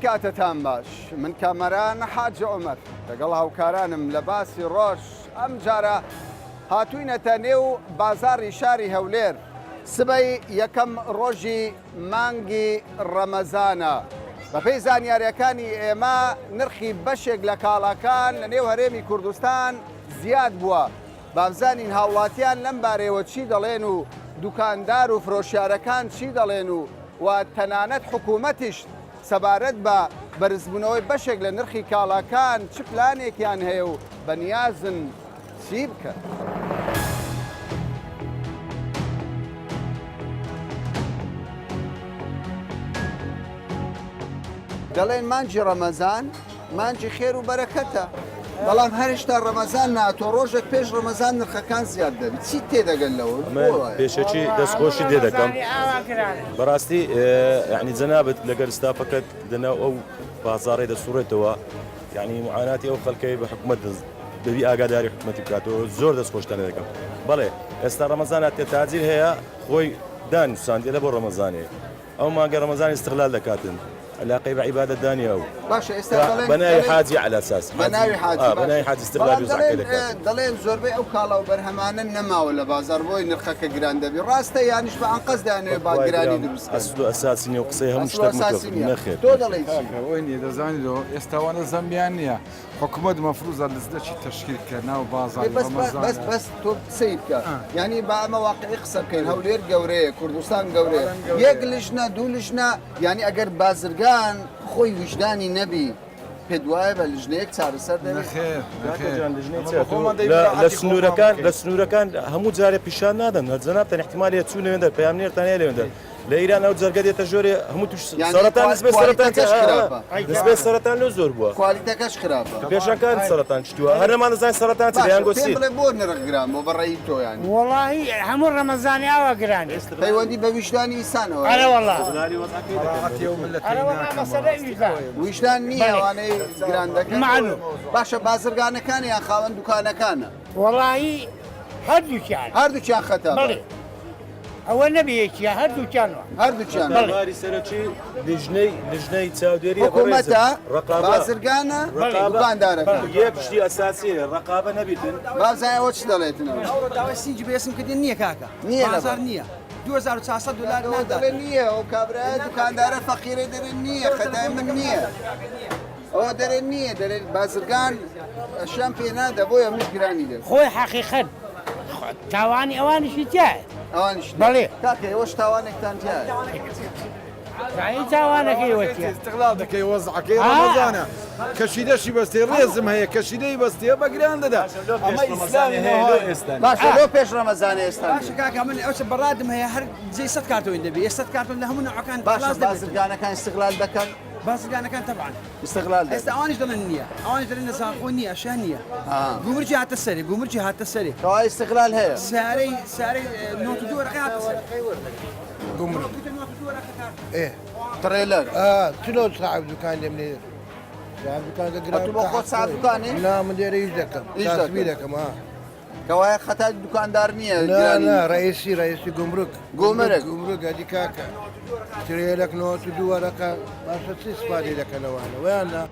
کاتتان باش من کامەران حاج عومەر لەگەڵ هاوکارانم لە باسی ڕۆژ ئەم جارە هاتووینەتە نێو بازاڕی شاری هەولێر سبەی یەکەم ڕۆژی مانگی ڕەمەزانە بەپێی زانیاریەکانی ئێمە نرخی بەشێک لە کاڵاکان لە نێو هەرێمی کوردستان زیاد بووە بابزانین هاوڵاتیان لەم بارەوە چی دەڵێن و دوکاندار و فرۆشیارەکان چی دەڵێن و تەنانەت حکوومەتیش سەبارەت بە بەرزبوونەوەی بەشێک لە نرخی کاڵاکان چ پلانێکیان هەیە و بەنیازن چی بکە. دەڵێن مانجی ڕەمەزان مانجی خێر و بەرەکەتە بەڵام هەرشتا ڕەمەزان ناتۆ ڕۆژێک پێش ڕەمەزان نرخەکان زیاد دەبێت چی تێدەگەن لەوە پێشەکی دەستخۆشی دێ دەکەم بەڕاستی یعنی جەنابەت لەگەر ستافەکەت دەناو ئەو بازاڕێ دەسوڕێتەوە یعنی معاناتی ئەو خەڵکەی بە حکوومەت دەبی ئاگاداری حکوومەتی بکاتەوە زۆر دەستخۆشتان دەکەم بەڵێ ئێستا ڕەمەزانە تێتاجیر هەیە خۆی دانووساندێ لە بۆ ڕەمەزانێ ئەو مانگە ڕەمەزانی استقلال دەکاتن علاقەی بە عیبادەت دانیە و باشە ئێستا بەناوی حاجی على ئەساس بەناوی حاجی استقلال وزعەکەی دەکات دەڵێن زۆربەی ئەو کاڵا و بەرهەمانە نەماوە لە بازار بۆی نرخەکە گران دەبی ڕاستە یانیش بە ئەنقەس دانێ با گرانی دروست ئەسڵ و ئەساسی نیە و قسەی هەموو شتێک نەخێت تۆ دەڵێیت ئەوەی دەزانیتەوە ئێستاوانە زەمبیان نییە حکوومەت مەفروزە لەزدەچی تەشکیلکردنا و بازار بەس تۆ قسەی بکە یعنی با ئەمە واقعی قسە بکەین هەولێر گەورەیە کوردستان گەورەیە یەک لیژنە دوو لیژنە یعنی ئەگەر بازرگان خۆی وجدانی نەبی پێ دوایە بە لیژنەیەک چارەسەر لە سنوورەکان هەموو جارێ پیشان نادەن جەنابتان احتیمالی چوو لەوێندە پەیامنێرتان هەیە لەوێندە لە ئیران ئەو جەرگە دێتە ژۆرێ هەموو توش سەرەتان نسبەی سەرەتان لەو زۆر بووە کوالیتەکەش خراپە پێشەکان سەرەتان چتووە هەر نەمان دەزانین سەرەتان چ دەیان گۆسی بڵێ بۆ نرخ گران بۆ بەڕێی تۆ یانی وەڵاهی هەموو ڕەمەزانی ئاوا گران پەیوەندی بە ویشدانی ئیسانەوە ئەرە وەڵا ویشدان نییە ئەوانەی گران دەکەن باشە بازرگانەکانیان خاوەن دوکانەکانە وەڵاهی هەردووکیان خەتە ئەوە نەبیەکیە هەردووکیانەوە هەردووکیان باری سەرەکی لیژنەی چاودێری حکوومەتە بازرگانە دوکاندارەکان یەک شتی ئەساسیە ڕقابە نەبیتن بازایەوە چ دەڵێتنەوە داوای سینجی بێسم کردن نییە کاکە نییە بازار نییە 2400 دلار دەڵێن نییە ئەو کابرای دوکاندارە فەقیرە دەرێن نییە خەتای من نییە ئەوە دەرێن نییە دەرێت بازرگان شەم پێ نادە بۆیە من گرانی دێت خۆی حەقیقەت تاوانی ئەوانیشی تایە ئەوانش بەڵێ کاکە ئێوەش تاوانێکتان تایە زانی تاوانەکەی وەتیە استقلال دەکەی وەزعەکەی ڕەمەزانە کەشیدەشی بەستێ ڕێزم هەیە کەشیدەی بەستێ بەگران دەدا ئەمە ئیسلامی ئێستا باشە لۆ پێش ڕەمەزانە ئێستا باشە کاکە من ئەوچە بەڕادم هەیە هەر جێ 100 کارتۆین دەبێ 100 کارتۆن لە هەموو نوعەکان باشە بازرگانەکان استقلال دەکەن بازرگانەکان تەبعاً استقلال ئێستا ئەوانیش دەڵێن نییە ئەوانیش دەڵێن نەزانخۆ نییە ئەشیان نییە گومرجی هاتە سەری گومرجی هاتە سەری کەوای استقلال هەیە سارەی 92 ڕقی هاتە سەری گومرج ترێلەر چلۆ صاحب دوکان لێم لێ دوکانەکە گران تو بۆ خۆت ساعت دوکانێ نا من لێرە هیچ دەکەم تاسبی دەکەم کەوایە خەتا دوکاندار نییە ڕئیسی گومرک گومرک هەدی کاکە ترێلەک 92 وەرەکە باشە چی سپادی دەکەنەوەوانە ویاننا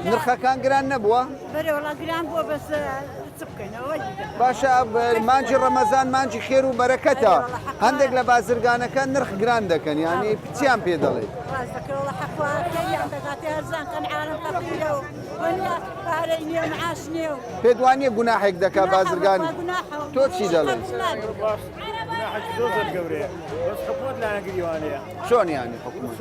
نرخەکان گران نەبووە بەرەوەڵا گران بووە بەس چ بکەینەوە باشە مانجی ڕەمەزان مانجی خێر و بەرەکەتە هەندێک لە بازرگانەکان نرخ گران دەکەن ینی پچیان پێ دەڵێت ڕاستەکەەوە حەقیان دەگاتی هەرزان کەن عالم فەقیرە و وەنیا پارەی نییە معاش نییە و پێ دوانیە گوناحێک دەکا بازرگان تۆ چی دەڵێت زۆر گەورەیە بەس حکوومەت لانەگریوانەیە چۆن یانی حکوومەت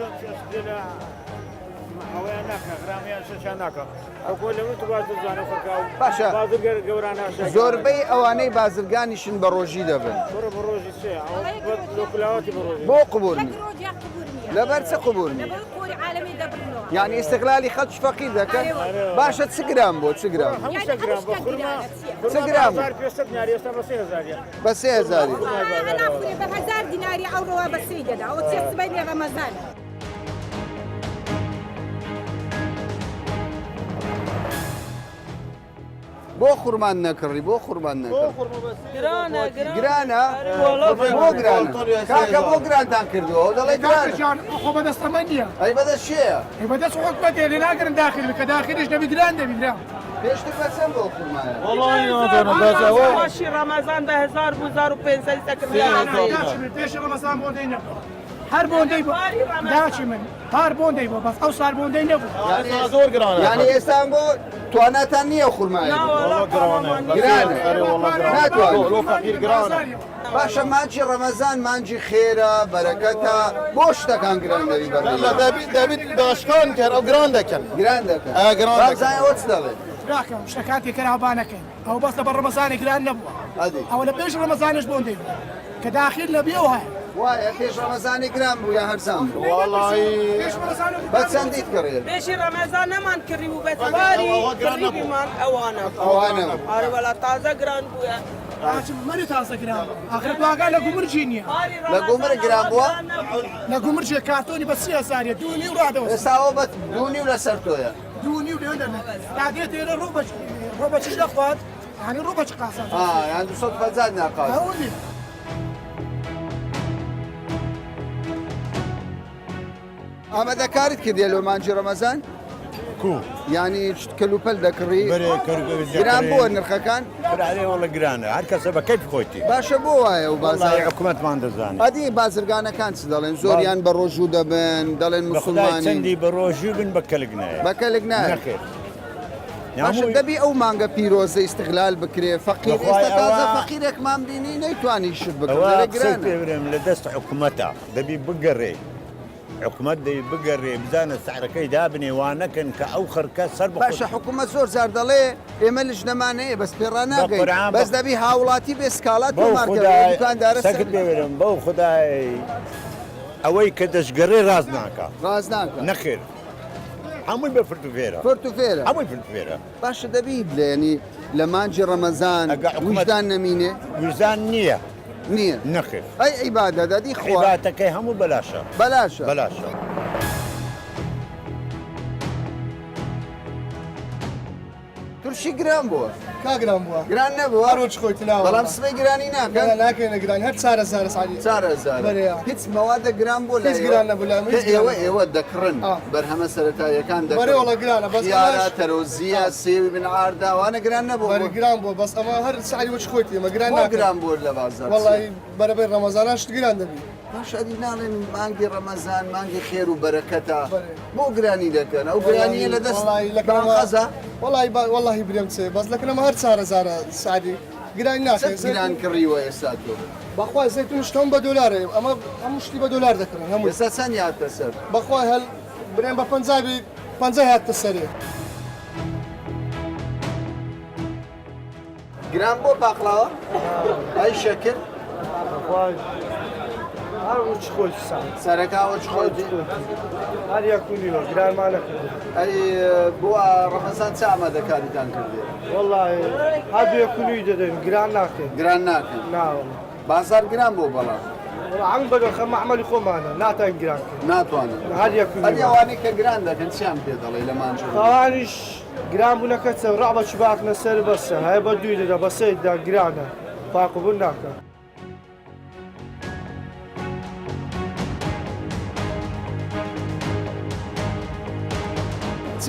ئەویان ناکە غرامیان شەشان ناکە ئەوکۆ لەوە تو باز دەزانە فەرکا و باشە بازرگەر گەورانە زۆربەی ئەوانەی بازرگانیشن بە ڕۆژی دەبن بڕە بە ڕۆژی سێ لۆکلاوەتی بە ڕۆژی بۆ قبول لەبەر چه قبول یعنی استقلالی خەڵک فەقیر دەکەن باشە چ گرام بۆ چ گرام چ گرام بە 3000 بە 1000 دیناری ئەوڕۆوە بە سێ دەدا ئەو چێ سبەی لێ ڕەمەزان بۆ خورمان نەکڕی بۆ خورمان نەکڕ گرانە بۆ گرانە کاکە بۆ گرانتان کردووە دەڵێ گرانە خۆ بەدەستەمە نییە ئەی بەدەست چێە ئەی بەدەست خۆت بەدێ لێ ناگرن داخل کە داخلش دەبی گران دەبی پێشتر بەچەند بۆ خورمایە باشی ڕەمەزان 1500 پێش ڕەمەزان بۆندەی نەبوو هەر بۆندەی بۆ داچی من هەر بۆندەی بۆ بەس ئەو سار بۆندەی نەبوو زۆر گرانە یعنی ئێستا بۆ تواناتان نییە خورمایە باشە مانجی ڕەمەزان مانجی خێرە بەرەکەتە بۆ شتەکان گران دەبی دەبێت داشکان کرد ئەو گران دەکەن گران دەکەن ئەوە چ دەڵێت راکەم شتەکاتی کەراوبانەکەین ئەو بەستە بە ڕەمەزانی گران نەبووە ئەوە لە پێش ڕەمەزانش بۆندەی بوو کە داخل لە بێەوە هەیە وایە پێش ڕەمەزانی گران بوو یا هەرزان بە چەندیت کڕێت پێشی ڕەمەزان نەمان کردی بوو بەتواری کڕیبیمان ئەوانە ئارەوەلا تازە گران بووە مەری تازە گران ئاخر دواگا لە گومرجی نییە لە گومرە گران بووە لە گومرجێ کارتۆنی بە 30,000 دوونی و ڕادەوە ئێستاەوە بە دوونی و لەسەر تۆیە دوونی و لێ دادێت ئێرە ڕۆبەچش دەخوات یعنی ڕۆبەچ قاسە یان 250 ناقات ئامادەکاریت کردێ لە مانجی ڕەمەزان کو ینی کەلوپەل دەکڕی گران بووە نرخەکان وڵە گرانە هەر کەسە بە کەیف خۆیتی باشە بۆ وایە و بازار حکوومەتمان دەزانێت ئەدی بازرگانەکان چ دەڵێن زۆریان بە ڕۆژوو دەبن دەڵێن مسلمانی چەندی بە ڕۆژوو بن بە کەلگنایە بەکەلک نایە باشە دەبی ئەو مانگە پیرۆزە ئیستغلال بکرێ فەقیر ئێستا تازە فەقیرێکمان بینی نەیتوانی شت بکرێ پێورم لە دەست حکوومەتە دەبی بگەڕێ حکوومەت دەی بگەڕێ بزانە سعرەکەی دابنێ وانەکەن کە ئەو خەرکە سەر باشە حکوومەت زۆر جار دەڵێ ئێمە لەش نەمانەیە بەس پێڕان ناگەین بەس دەبی هاوڵاتی بێ سکاڵات بۆماردەکاندارە سەکت پێورم بەو خدای ئەوەی کە دەشگەڕێ ڕاز ناکە ڕاز ناکە نەخێر هەمووی بە فرتوفێرە فرتوفێرە هەمووی فرتوفێرە باشە دەبی بلێنی لە مانجی ڕەمەزان وجدان نەمینێ ویزان نییە نییە نەخێر ئەی عیبادە دەدی عیباتەکەی هەموو بەلاشە بەلاشە بەلاشە تورشی گران بووە کاگران بووە گران نەبووە هەروەچ خۆیت ناوە بەڵام سبەی گرانی ناکەن ناکەینە گران هەر 4,000 ساڵی 4,000 هیچ مەوادە گران بوو لە هیچ گران نەبوو لە ئێوە دەکڕن بەرهەمە سەرەتاییەکان بەرێوەڵە گرانە بەس خیارە تەرۆزیە سێوی بن ئارداوانە گران نەبوو گران بووە بەس ئەمە هەر ساعی وەچ خۆیت ئێمە گران گران بوو لە بازار وەڵی بەرەبەر ڕەمەزاناش گران دەبی باش ئەدی ناڵێن مانگی ڕەمەزان مانگی خێر و بەرەکەتە بۆ گرانی دەکەن ئەو گرانیە لە دەست خەزە وەڵی برێم چێ بەس لەکەنەمە هەر 4,000 سعی گرانی ناکەین گران کڕیوە ئێستا تۆ بەخوای زەیتون شتۆم بە دۆلارێ ئەمە هەموو شتی بە دۆلار دەکەن هەموو ئێستا چەند هاتە سەر بەخوای هەل برێن بە 50 هاتە سەرێ گران بۆ باقلاوە ئەی شەکر هەروچ خۆی سەرەکاوە چ خۆیتی هەر یەکونیوە گرانمانەکرد ئەی بۆ ڕەمەزان چ ئامادەکاریتان کردێ وەڵی هەر یەکونی دەدەن گران ناکەین گران ناکەن ناوە بازار گران بۆ بەڵام هەم بەگە خەمە عمەلی خۆمانە ناتان گران ناتوانن هەر یەکونی ئەوانەی کە گران دەکەن چیان پێ دەڵێ لە مانجە تاوانیش گران بوونەکە چە ڕابە چ باکنە سەر بەسە هەیە بە دوی دەدا بەسەیدا گرانە پاقبوون ناکە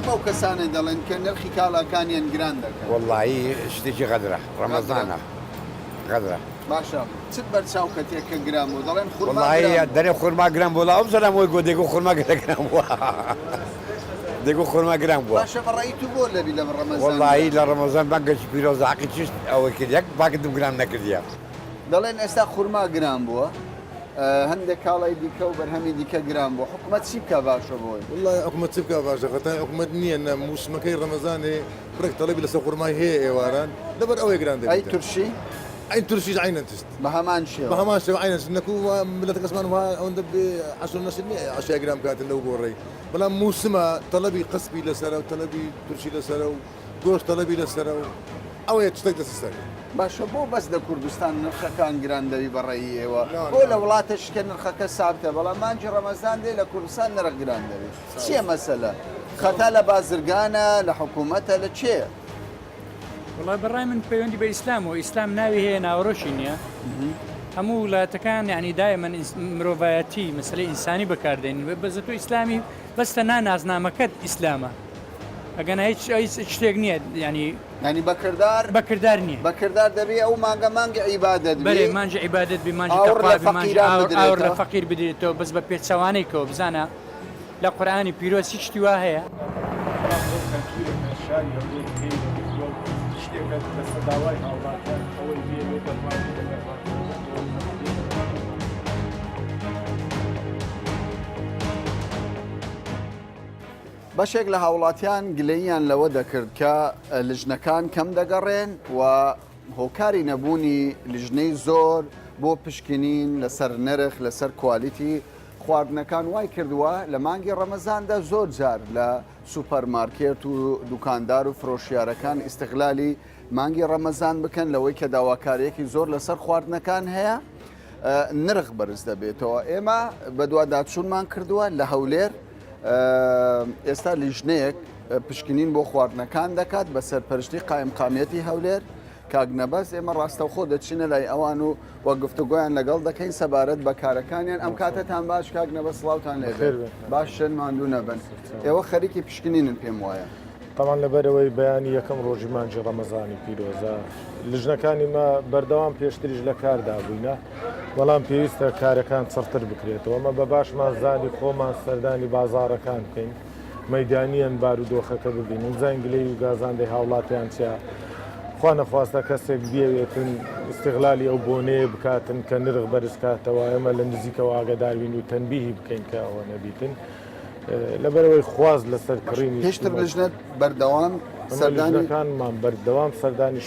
ئەو کەسانە دەڵێن کە نرخی کاڵاکانیان گران دەکەن وەڵایی شتێکی غەدرە ڕەمەزانە غەدرە باشە چت بەرچاو کەتێک کە گران بوو دەڵێن وەڵایی دەرێ خورما گران بوو ئەو زەرم وی گۆ دێگو خورما گران بووە دێگو خورما گران بووە باشە بەڕێی تو بۆ لەبی لە ڕەمەزان وەڵایی لە ڕەمەزان بانگەشی پیرۆزاقی چیست ئەوەی کرد یەک باکتم گران نەکردیە دەڵێن ئێستا خورما گران بووە هەندێک کاڵای دیکە و بەرهەمی دیکە گران بوو حکومەت چی بکە باشە بۆی والله حکومەت چی بکە باشە خەتای حکومەت نییە نە موسمەکەی ڕەمەزانێ بڕێک تەڵەبی لەسەر خورمای هەیە ئێواران لەبەر ئەوەی گران دەبێت ئەی تورشی ئەین تورشیش عینەن تست بە هەمان شێوە بە هەمان شێوە عینەن نەکو ملەتە کەسمان ئەوەندە بێ عەشر نەشر نییە عەشای گران بکاتن لەو گۆڕەی بەڵام موسمە تەڵەبی قەسبی لەسەرە و تەڵەبی تورشی لەسەرە و گۆشت تەڵەبی لەسەرە و ئەوەیە شتێک دەستە سەر باشە بۆ بەس لە کوردستان نرخەکان گران دەوی بەڕێی ئێوە بۆ لە وڵاتش کە نرخەکە سابتە بەڵام مانجی ڕەمەزان دێ لە کوردستان نرخ گران دەوێت چییە مەسەلە خەتا لە بازرگانە لە حکوومەتە لە چێە وڵای بەڕای من پەیوەندی بە ئیسلام و ئیسلام ناوی هەیە ناوەڕۆشی نییە هەموو وڵاتەکان یعنی دایمەن مرۆڤایەتی مەسلەی ئینسانی بەکاردێنین بەزە تۆ ئیسلامی بەستە نانازنامەکەت ئیسلامە ئەگەن هیچ شتێک نییە ینی بەکردار نییە بەکردار دەبێ ئەو مانگە عیبادەت بەێ مانجە عیبادەت بێ مانجی ئاور لە فەقیر بدرێتەوە بەس بە پێچەوانەی کەەوە بزانە لە قورآانی پیرۆز هیچ شتی وا هەیە بەشێک لە هاوڵاتیان گلەییان لەوە دەکرد کە لیژنەکان کەم دەگەڕێن و هۆکاری نەبوونی لیژنەی زۆر بۆ پشکنین لەسەر نرخ لەسەر کوالیتی خواردنەکان وای کردووە لە مانگی ڕەمەزاندا زۆر جار لە سوپەرمارکێت و دوکاندار و فرۆشیارەکان ئیستیغلالی مانگی ڕەمەزان بکەن لەوەی کە داواکاریەکی زۆر لەسەر خواردنەکان هەیە نرخ بەرز دەبێتەوە ئێمە بە دوواداچوونمان کردووە لە هەولێر ئێستا لیژنەیەک پشکنین بۆ خواردنەکان دەکات بە سەرپەرشتی قایمقامەتی هەولێر کاگنەبەس ئێمە ڕاستەوخۆ دەچینە لای ئەوان و وە گفتوگویان لەگەڵ دەکەین سەبارەت بە کارەکانیان ئەم کاتتان باش کاگنەبەس سڵاوتان لێبێت باش شن ماندوو نەبن ئێوە خەریکی پشکنینن پێم وایە تاوان لەبەرەوەی بەیانی یەکەم ڕۆژی مانجی ڕەمەزانی پیرۆزە لیژنەکانی مە بەردەوام پێشتریش لە کاردا بووینە بەڵام پێویستە کارەکان چڕتر بکرێتەوە ئەمە بە باشمان زانی خۆمان سەردانی بازارەکان بکەین مەیدانیان بارودۆخەکە ببینین زەنگلەی و گازاندەی هاوڵاتیان چیا خوا نەخواستە کەسێک بێوێتن استیغلالی ئەو بۆنەیە بکاتن کە نرخ بەرز کاتەوە ئێمە لە نزیکەوە ئاگاداربین و تەنبیهی بکەین کە ئەوە نەبیتن لەبەرەوەی خواز لەسەر کڕینی پێشتر لیژنەت بەردەوام سەردانیەکانمان بەردەوام سەردانی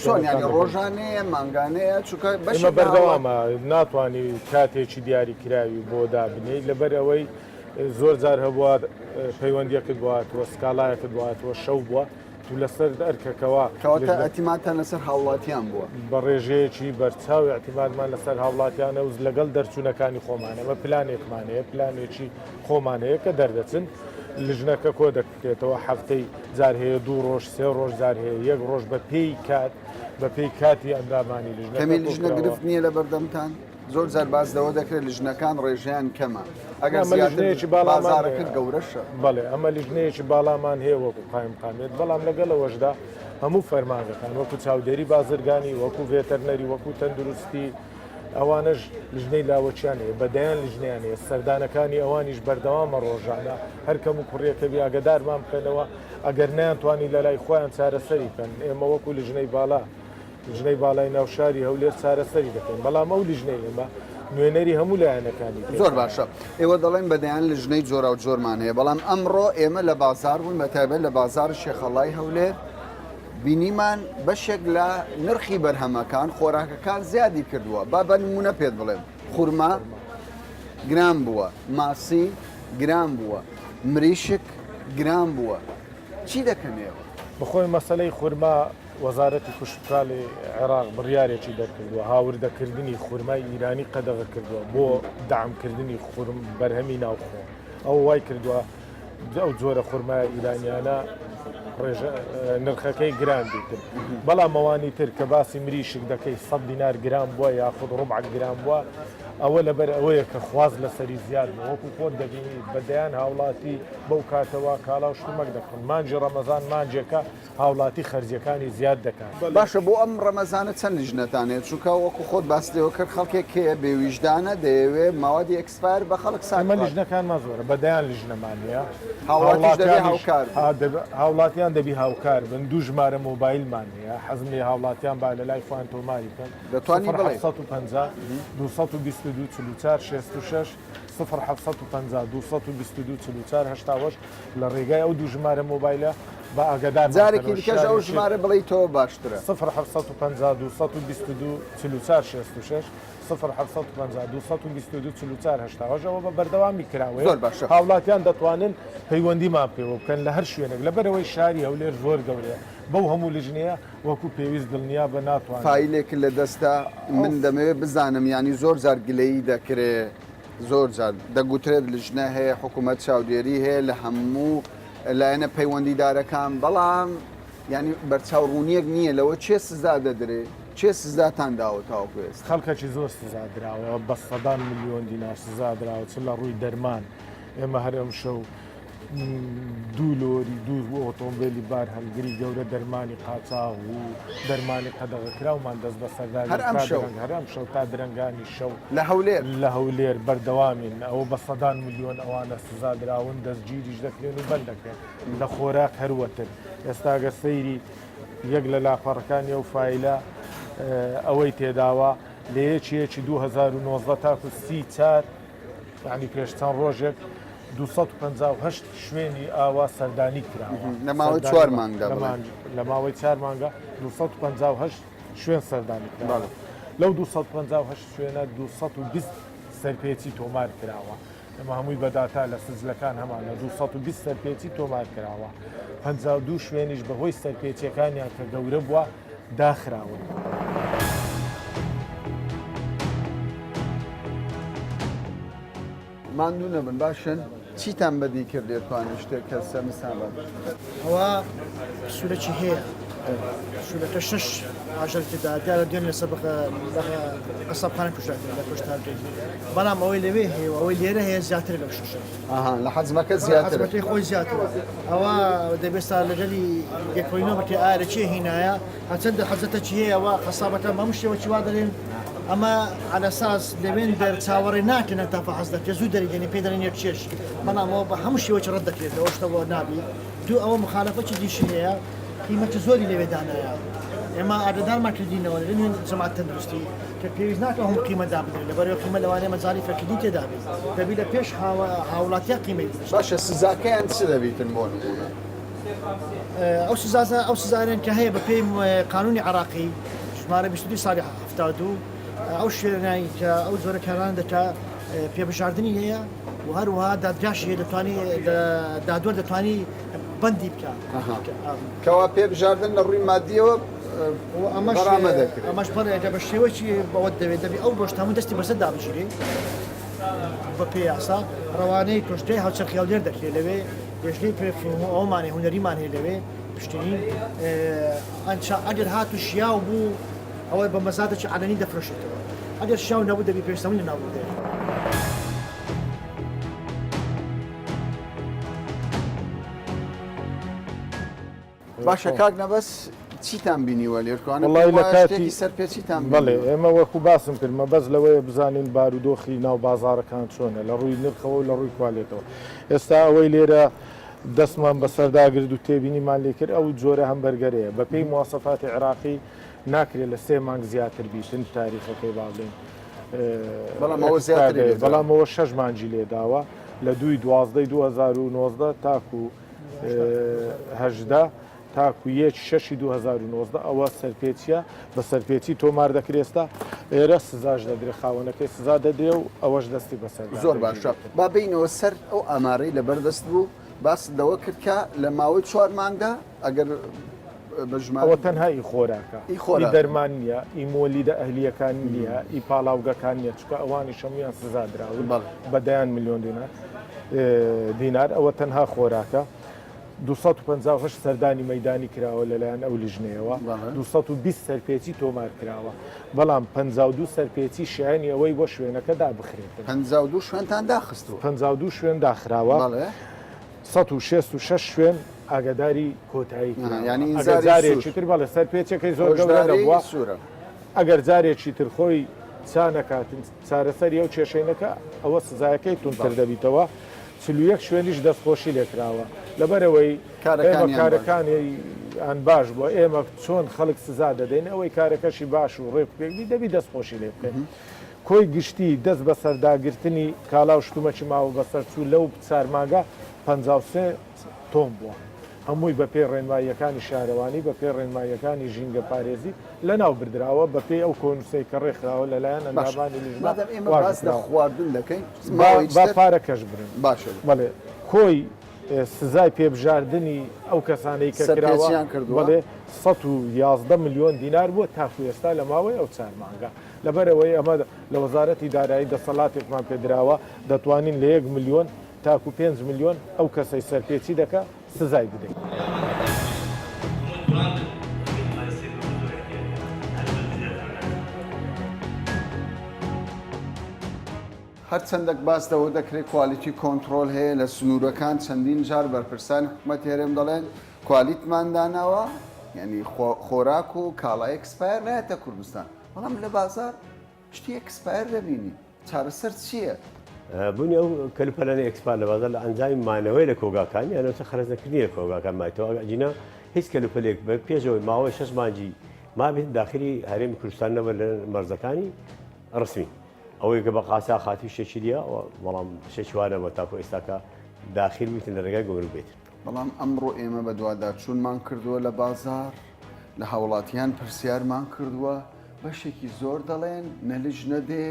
ڕۆژانەیە مانگانەیە چونکە ئێمە بەردەوامە ناتوانانی کاتێکی دیاری کراوی بۆ دابنێت لەبەرەوەی زۆر جار هەبووە پەیوەندیەکت بواتەوە سکالایەکت بواتەوە شەو بووە تو لەسەر ئەرکەکەوە کەواتە ئەتیماتان لەسەر هاوڵاتیان بووە بە ڕێژەیەکی بەرچاوی ئەتیمادمان لەسەر هاوڵاتیانە و لەگەڵ دەرچوونەکانی خۆمانەوە پلانێکمانەیە پلانێکی خۆمانەیە کە دەردەچن لیژنەکە کۆ دەکرێتەوە هەفتەی جار هەیە 2 ڕۆژ 3 ڕۆژ جار هەیە 1 ڕۆژ بە پێی کات بە پێی کاتی ئەندامانی کەمی لیژنە گرفت نییە لە بەردەمتان زۆر جار بازدەوە دەکرێت لیژنەکان ڕێژیان کەمە ئەگەر لیژنەیەکی باڵامانەکە گەورەشە بەڵێ ئەمە لیژنەیەکی باڵامان هەیە وەکو قایمقامێت بەڵام لەگەڵەوەشدا هەموو فەرمانەکان وەکو چاودێری بازرگانی وەکو ڤێتەرنەری وەکو تەندروستی ئەوانش لیژنەی لاوەچیان هەیە بەدایان لیژنیان هەیە سەردانەکانی ئەوانیش بەردەوامە ڕۆژانە هەرکەم و کوڕیەکە بی ئاگدارمان بکەنەوە ئەگەر نەیانتوانی لە لای خۆیان چارەسەری بکەن ئێمە وەکو لیژنەی باڵا لیژنەی باڵای ناوشاری هەولێر چارەسەری دەکەین بەڵام ئەو لیژنەی ئێمە نوێنەری هەموو لایەنەکانی زۆر باشە ئێوە دەڵێن بەدایان لیژنەی جۆرا و جۆرمان هەیە بەڵام ئەمڕۆ ئێمە لە بازار بوون بەتایبەت لە بازار شێخەڵای هەولێر بینیمان بەشێک لە نرخی بەرهەمەکان خۆراکەکان زیادی کردووە با بە نمونە پێت بڵێم خورما گران بووە ماسی گران بووە مریشک گران بووە چی دەکەنێەوە بخۆی مەسلەی خورما وەزارەتی کوشتکالی عێراق بڕیارێکی دەرکردووە هاوردەکردنی خورمای ئیرانی قەدەغە کردووە بۆ دامکردنی خورم بەرهەمی ناوخۆ ئەو وای کردووە ئەو جۆرە خورمای ئیرانیانە نرخەکەی گران بیتر بەڵام ئەوانی تر کە باسی مریشک دەکەی 100 دینار گران بووە یاخود ڕوبع گران بووە ئەوە لەبەر ئەوەیە کە خواز لەسەری زیاد وەکو خۆت دەبینی بەدەیان هاوڵاتی بەو کاتەوە کاڵا و شتومەک دەکەن مانجی ڕەمەزان مانجێکە هاوڵاتی خەرجیەکانی زیاد دەکات باشە بۆ ئەم ڕەمەزانە چەند لیژنەتانێت چونکە وەکو خۆت باسیەوە کرد خەڵکێک کێ بێویژدانە دەیەوێت ماوەدی ئەکسپایر بە خەڵک سامە لیژنەکانمان زۆرە بەدەیان لیژنەمانەیە هاوڵاتیان دەبی هاوکار بن دوو ژمارە مۆبایلمان هەیە حەزمی هاوڵاتیان با لە لای خۆیان تۆماری بکەن دەتوانی بڵێ 222 44 66 0750 222 44 88 لە ڕێگای ئەو دوو ژمارە مۆبایلە بە ئاگادار جارێکی دیکەش ئەو ژمارە بڵێ تۆ باشترە 0750 222 44 66 0750 222 44 88 ئەوە بە بەردەوامی کراوە زۆر باشە هاوڵاتیان دەتوانن پەیوەندیمان پێوە بکەن لە هەر شوێنێک لەبەرەوەی شاری هەولێر زۆر گەورەیە بەو هەموو لیژنەیە وەکو پێویست دڵنیا بە ناتوانێت فایلێک لە دەستا من دەمەوێت بزانم ینی زۆر جار گلەیی دەکرێت زۆر جار دەگوترێت لیژنە هەیە حکوومەت چاودێری هەیە لە هەموو لایەنە پەیوەندیدارەکان بەڵام ینی بەرچاوڕوونیەک نییە لەوە چێ سزا دەدرێت چێ سزاتان داوە تاوەکو ئێستا خەڵکەکی زۆر سزا درراوە بە سەدان ملیۆن دینار سزا درراوە چ لە ڕووی دەرمان ئێمە هەرم شەو دوو لۆری دوو ئۆتۆمبیلی بار هەلگری گەورە دەرمانی قاچاغ و دەرمانی قەدەغەکراومان دەست بە سەردان هەرم شەو تا درنگانی شەو لە هەولێر بەردەوامین ئەوە بە سەدان ملیۆن ئەوانە سزا دراون دەستگیریش دەکرێن و بەند دەکرێن لە خۆراک هەروەتر ئێستاگە سەیری یەک لە لاپەڕەکانی ئەو فیلە ئەوەی تێداوە لە یەکیەکی 2019 تاکو 34 یعنی پێش چەند ڕۆژێک 258 شوێنی ئاوا سەردانی کراوە لە ماوەی 4 مانگدا لە ماوەی 4 مانگە 258 شوێن سەردانی کراوە لەو 258 شوێنە 220 سەرپێچی تۆمار کراوە ئەمە هەمووی بەداتا لە سزلەکان هەمان لە 220 سەرپێچی تۆمار کراوە 52 شوێنیش بەهۆی سەرپێچیەکانیان کە گەورە بووە داخراون. ماندوو نەبن باشن چیتان بەدی کرد لێتوانێت شتێک کە سەمسان بە ئەوە سوورەکی هەیە سوورەکە 6 ئاژەرتدا دیارە دوێن لەسەر قەسەبخانە کوژراکرێت لە کوشتارگەی بەڵام ئەوەی لەوێ هەیە ئەوەی لێرە هەیە زیاتر لەو شش لە حەزمەکە زیاتر حەزمەکەی خۆی زیاتر ئەوە دەبێستا لەگەلی یەکۆینەوەکی ئارە چێ هینایە هەچەندە حەزەتە چی هەیە ئەوە قەسابەکە هەموو شتێوە چی وا دەڵێن ئەمە علەساس لەوێن دەرچاوەڕێ ناکەنە تا حەز دەکرێت زوو دەریگەنی پێ دەڵێن یەک چێش بەڵامەوە بە هەموو شێوەی ڕەت دەکرێت ئەوە شتەوە نابی دوو ئەوە مخالەفەتی دیشینەیە قیمەتی زۆری لەوێدانەیە ئێمە ئاگادارمان کردینەوە لە نوێن جەماعەت تەندروستی کە پێویست ناکە هەموو قیمەدا بدرێت لەبەرەوە قیمە لەوانەیە مەزاری فەرکردی تێدا بێت دەبی لە پێش هاوڵاتیە قیمەی باشە سزاکەیان چ دەبیتن بۆ نمونە ئەو سزارێن کە هەیە بە پێی قانونی عراقی ژمارە 22 ساڵی 72 ئەو شوێنایی کە ئەو زۆرە کاران دەکا پێبژاردننی هەیە و هەروەها دادگاشی هەیە دەتوانانی دادوەر دەتوانی بەندی بکە کەوا پێبژاردن لە ڕووی مادیەوە ئەمەش پەرێکە بە شێوەی بەوە دەوێت دەبی ئەو بۆشت هەموو دەستی بەسەر دابژێ بە پێ یاسا ڕەوانەی کۆشتەی هاوچەرخی هەولێر دەکرێت لەوێ پێشنەی ئەومانێ هونەریمان هەیە لەوێ پشتنی ئەگەر هات و شیاو بوو ئەوەی بە مەزادێکی عەلەنی دەفرۆشێتەوە ئەگەر شیاو نەبوو دەبی پێشتەوەی لە ناوبوو باشە کاک نەبەس چیتان بینیوە لێرکوانە سەرپێچیتان بڵێ ئێمە وەکو باسم کردمە بەس لەوەیە بزانین بارودۆخی ناو بازارەکان چۆنە لە ڕووی نرخەوە و لە ڕووی کوالێتەوە ئێستا ئەوەی لێرە دەستمان بەسەرداگرد و تێبینیمان لێ کرد ئەو جۆرە هەمبەرگەرەیە بە پێی مواسەفاتی عراقی ناکرێت لە 3 مانگ زیاتر بیتن تاریخەکەی باڵێن بەڵامەوە 6 مانجی لێداوە لە 2/12/2019 تاکو هەژدا تاکو 1/6/2019 ئەوە سەرپێچیە بە سەرپێچی تۆمار دەکرێستا ئێرە سزاش دەدرێت خاوەنەکەی سزا دەدرێ و ئەوەش دەستی بەسەر زۆر باشە با بینەوە سەر ئەو ئامارەی لە بەردەست بوو باس دەوە کرد کە لە ماوەی 4 مانگدا ئەگەر ئەوە تەنها ئی خۆراکە ئی دەرمان نییە ئی مۆلیدە ئەهلیەکان نییە ئی پاڵاوگەکان نییە چکە ئەوانی شەمویان سزا دراون بە 10 ملیۆن دینار ئەوە تەنها خۆراکە 258 سەردانی مەدانی کراوە لەلایەن ئەو لیژنەیەوە 220 سەرپێچی تۆمار کراوە بەڵام 52 سەرپێچی شایانی ئەوەی بۆ شوێنەکە دابخرێت 52 شوێنتان داخستوە 52 شوێن داخراوە 166 شوێن ئاگداری کۆتایی جارێکی تر بەڵێ سەرپێچەکەی زۆر گەورە دەبووە ئەگەر جارێکی تر خۆی چانەکاتن چارەسەری ئەو کێشەینەکە ئەوە سزایەکەی تونتر دەبیتەوە 41 شوێنیش دەستخۆشی لێکراوە لەبەرەوەی ئێمە کارەکانی ئەن باش بووە ئێمە چۆن خەڵک سزا دەدەین ئەوەی کارەکەشی باش و ڕێکپێکی دەبی دەستخۆشی لێ بکەین کۆی گشتی دەست بە سەرداگرتنی کالا و شتومەکی ماوە بەسەرچوو لەو چارماگە 53 تۆم بووە هەمووی بە پێی ڕێنماییەکانی شارەوانی بە پێی ڕێنماییەکانی ژینگە پارێزی لە ناو بردراوە بە پێی ئەو کۆنووسەی کە ڕێکخراوە لەلایەن ئەندامانی خواردن دەکەین با پارەکەش برن باشە بەڵێ کۆی سزای پێبژاردننی ئەو کەسانەی کە کراوە بڵێ 111 ملیۆن دینار بووە تاکو ئێستا لە ماوەی ئەو 4 مانگە لەبەرەوەی ئەمە لە وەزارەتی دارایی دەسەڵاتێکمان پێدراوە دەتوانین لە 1 ملیۆن تاکو 5 ملیۆن ئەو کەسەی سەرپێچی دەکە سزای بدەین. هەرچەندێک باس دەوە دەکرێت کوالیتی کۆنتترۆل هەیە لە سنوورەکان چەندین جار بەرپرسانی حکوومەت هێرێم دەڵێن کوالیتماندانەوە یعنی خۆراک و کاڵای ئەکسپایر نایەتە کوردستان بەڵام لە بازار شتی ئەکسپایر دەبینی چارەسەر چییە؟ بوونی ئەو کەلوپەلانەی ئەکسپار لە بازار لە ئەنجامی مانەوەی لە کۆگاکان یانەوە خەرزەکردنی لە کۆگاکان مایتەوە جینا هیچ کەلوپەلێک بە پێشەوەی ماوەی 6 مانجی مابێت داخلی هەرێمی کوردستانەوە لە مەرزەکانی ڕسمی ئەوەی کە بە قاسا خاتی شێچیە بەڵام شێچوانەوە تاکو ئێستاکە داخل بیتن لە ڕێگای گەورە بێت بەڵام ئەمڕۆ ئێمە بە دوواداچوونمان کردووە لە بازار لە هاوڵاتیان پرسیارمان کردووە بەشێکی زۆر دەڵێن نەلج نەدێ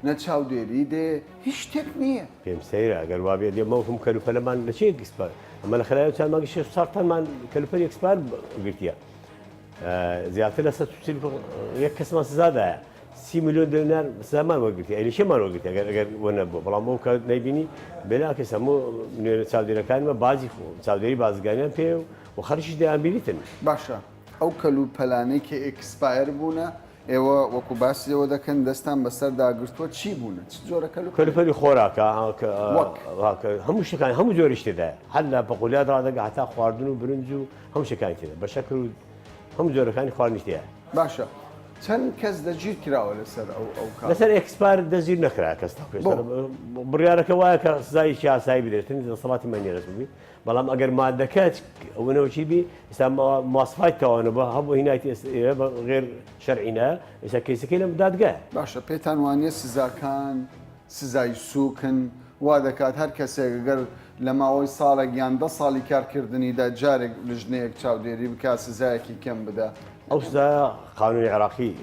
نە چاودێری دێ هیچ شتێک نییە پێم سەیرە ئەگەر وابێت لێمەوەکم کەلوپەلەمان لە چێ ئەکسپار ئەمە لە خلای چند ماگی 6 ساڵتانمان کەلوپەلی ئەکسپار گرتیە زیاتر لە 1 کەسمان سزادایە 30 میلیۆن دینار سزامان وەرگرتی ئەلیشەمان وەرگرتی ئەگەر وەنەبوو بەڵام ئەو کە نەیبینی بێلاکەس هەموو نوێنە چاودێرەکانمە بازی چاودێری بازرگانیان پێ و خەریشی دەیانبیریتن باشە ئەو کەلوپەلانەی کە ئێکسپایر بوونە ئێوە وەکو باسیەوە دەکەن دەستان بەسەر داگرتووە چی بوونە چ جۆرە کەلوپەلی خۆراکە هەموو شتەکان هەموو جۆری شتێدایە هەر لە بەقولیات ڕادەگە هەتا خواردن و برنج و هەموو شتەکانی تێدا بە شەکر و هەموو جۆرەکانی خواردنی تێیە باشە چەند کەس دەگیر کراوە لەسەر ئەو لەسەر ئێکسپار دەگیر نەکرا کەس بڕیارەکە وایە کە سزایشی ئاسایی بدرێتن دەسەڵاتی مەنیێرەس ببی بەڵام ئەگەر مادەکەت ئەوەنەوەچی بی ئێستا ماسفای تاوانە بە هەموو هینایەتی ئێرە بە غێر شەرعینە ئێستا کەیسەکەی لەم دادگایە باشە پێتان وانە سزاکان سزای سووکن وا دەکات هەر کەسێک گەر لە ماوەی ساڵێک یان 10 ساڵی کارکردنیدا جارێک لژنەیەک چاودێری بکات سزایەکی کەم بدە ئەو سزا قانونی عراقی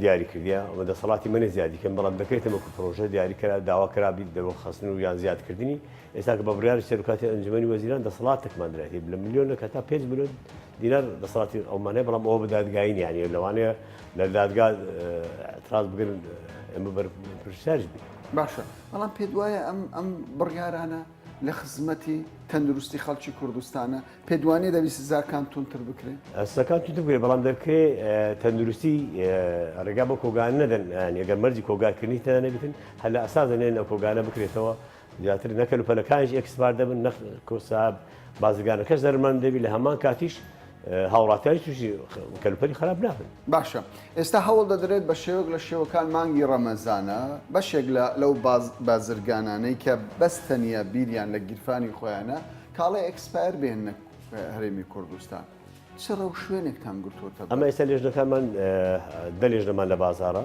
دیاری کردیا و دەسەڵاتی منە زیادی کەم بەڵام دەکرێتەوە پرۆژە دیاریکرا داواکرا بیت دەوە خستن و یان زیادکردنی ئێستا کە بە بڕیاری سەرۆکاتی ئەنجومەنی وەزیران دەسەڵاتێکماندرێتی لە میلیۆنە کە تا 5 میلیۆن دینار دەسەڵاتی ئەومانەیە بەڵام ئەوە بەدادگایی یعنی لەوانەیە لە دادگا اعتراض بگرن ئێمە بەرپرسیارش بین باشە بەڵام پێت وایە ئەم بڕیارانە لە خزمەتی تەندروستی خەڵکی کوردستانە پێدوانێ دەبی سزاکان تونتر بکرێت سەکان تونتر بکرێت بەڵام دەکرێت تەندروستی ڕێگا بە کۆگان نەدەن ئەگەر مەرجی کۆگارکردنی تە نەبێتن هەر لە ئەساسەنێن ئەو کۆگانە بکرێتەوە زیاتر نەکەلوپەلەکانیش ئێکسپار دەبن نەخ کۆساب بازرگانەکەش دەرمان دەبی لە هەمان کاتیش هاوڕاتیانی تووشی کەلوپەلی خراپ نابن باشە ئێستا هەوڵ دەدرێت بە شێوەک لە شێوەکان مانگی ڕەمەزانە بەشێک لەو بازرگانانەی کە بەستەنیە بیریان لە گیرفانی خۆیانە کاڵی ئەکسپایر بێنە هەرێمی کوردستان چ ڕەو شوێنێکتان گرتووەتە ئەمە ئێستا لێژنەکانمان دە لێژنەمان لە بازارە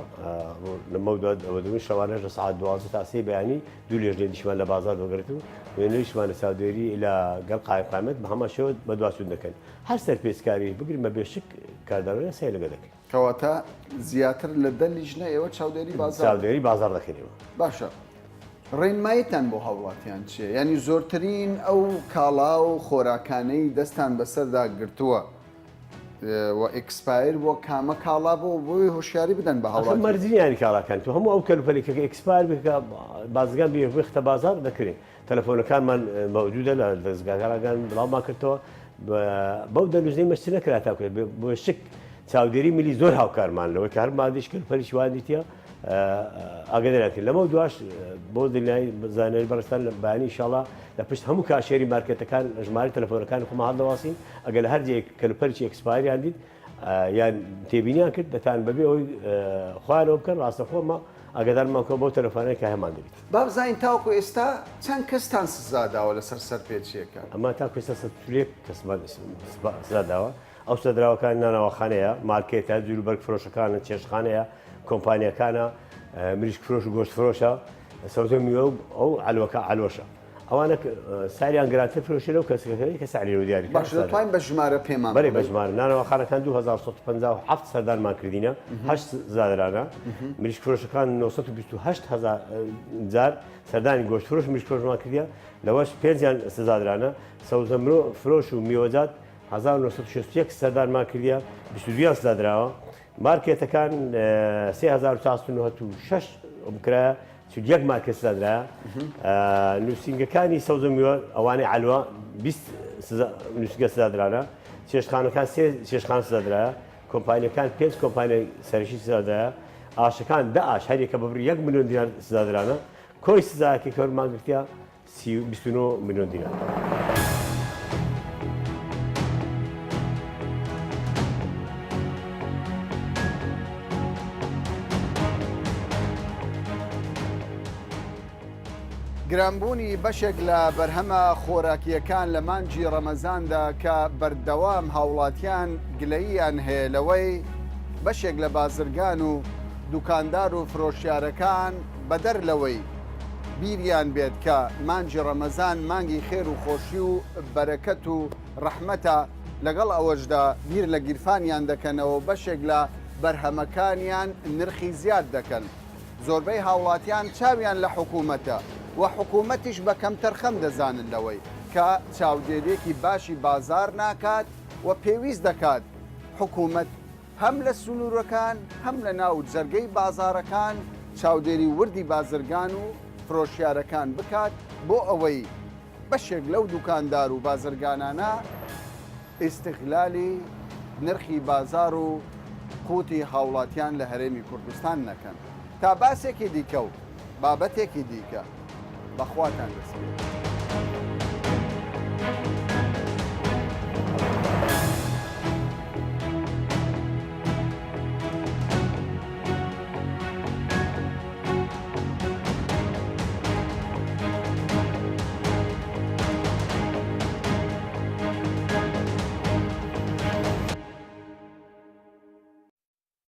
ئەوە دوین شەوانەش لە ساعت 12 تا 3 بەیانی دوو لێژنێ دیشمان لە بازار دەگرێت و وێنەیشمان لە چاودێری لە گەڵ قایمقامەت بە هەمان شێوە بە دواسوود دەکەن هەر سەرپێچکاری بگرین بە بێشک کاردانەوە سێ لەگە دەکەین کەواتە زیاتر لە دە لیژنە ئێوە چاودێری بازار دەکەینەوە باشە ڕێنمایتان بۆ هاوڵاتیان چیە ینی زۆرترین ئەو کاڵا و خۆراکانەی دەستان بەسەردا گرتووە و ئەکسپایر بۆ کامە کاڵا بۆ بۆی هۆشیاری بدەن بە هەوڵات مەرجینیانی کاڵاکان تو هەموو ئەو کەلوپەلێکەکە ئەکسپایر بکە بازرگان بێختە بازار دەکرێت تەلەفۆنەکانمان مەوجودە لە دەستگاکان بڵاومان کردەوە بەو دەنووزەی مەچ نەکرا تاکرێت بۆ شک چاودێری ملی زۆر هاوکارمان لەوەی کە هەر مادەیش کەلوپەلی شوادیتە ئاگدارکرد لەمە دواش بۆ دڵنیایی زانەری بەڕستان لە بەیانی ئینشاڵڵا لە پشت هەموو کاشێری مارکێتەکان ژماری تەلەفۆنەکانی خۆمان هەڵدەواسین ئەگەر لە هەرجێک کەلوپەرێکی ئەکسپایریان دیت یان تێبینیان کرد دەتان بەبێ ئەوی خوارەوە بکەن ڕاستەخۆمە ئاگدارمان کۆ بۆ تەلەفۆنەکە کە هەمان دەبیت بابزانین تاوەکو ئێستا چەند کەستان سزاداوە لەسەر سەرپێچیەکە ئەمە تاکو ئێستا سەرێک کەسمان سزاداوە ئەو سەدراوەکان نانەوەخانەیە مارکێتە جلوبەرگ فرۆشەکانە چێشخانەیە کۆمپانیەکانە مریشک فرۆش و گۆشت فرۆشە سەوزە میوە ئەو علوەکە علۆشە ئەوانە ساریان گرانتر فرۆشی لەو کەسەکەی کە سعری و دیاری باش دەتوانین بە ژمارە پێمان بەێ بە ژمارە نانەوەخانەکان 2157 سەردانمان کردینە 8 زادرانە مریشک فرۆشەکان 928 جار سەردانی گۆشت فرۆش مریشک فرۆشمان کردە لەوەش 5 سزادرانە سەوزە مرۆ فرۆش و میوەجات 1961 سەردانمان کردە 22 سزادراوە مارکێتەکان 3496 بکرایە یەک مارکێت سزادرایە نووسنگەکانی سەوزە میوە ئەوانەی علوە 20 نووسنگە سزادرانە چێشخانەکان 3 چێشخان سزادرایە کۆمپانیەکان 5 کۆمپانیای سەرشی سزادرایە ئاشەکان دە ئاش هەرێکە بەبری 1 میلیۆن دینار سزادرانە کۆی سزایەکی کەورمان گرتیا 29 میلیۆن دینار. گرانبوونی بەشێک لە بەرهەمە خۆراکیەکان لە مانجی ڕەمەزاندا کە بەردەوام هاوڵاتیان گلەییان هەیە لەوەی بەشێک لە بازرگان و دوکاندار و فرۆشیارەکان بەدەر لەوەی بیریان بێت کە مانجی ڕەمەزان مانگی خێر و خۆشی و بەرەکەت و ڕەحمەتە لەگەڵ ئەوەشدا بیر لە گیرفانیان دەکەنەوە بەشێک لە بەرهەمەکانیان نرخی زیاد دەکەن. زۆربەی هاوڵاتیان چاویان لە حکوومەتە و حکوومەتیش بە کەمتەر خەم دەزانن لەوەی کە چاودێرێکی باشی بازار ناکات و پێویست دەکات حکوومەت هەم لە سنوورەکان هەم لە ناو جەرگەی بازارەکان چاودێری وردی بازرگان و فرۆشیارەکان بکات بۆ ئەوەی بەشێک لەو دوکاندار و بازرگانانە ئیستیغلالی نرخی بازار و قوتی هاوڵاتیان لە هەرێمی کوردستان نەکەن. تا باسێکی دیکە و بابەتێکی دیکە بەخواتان دەسێت.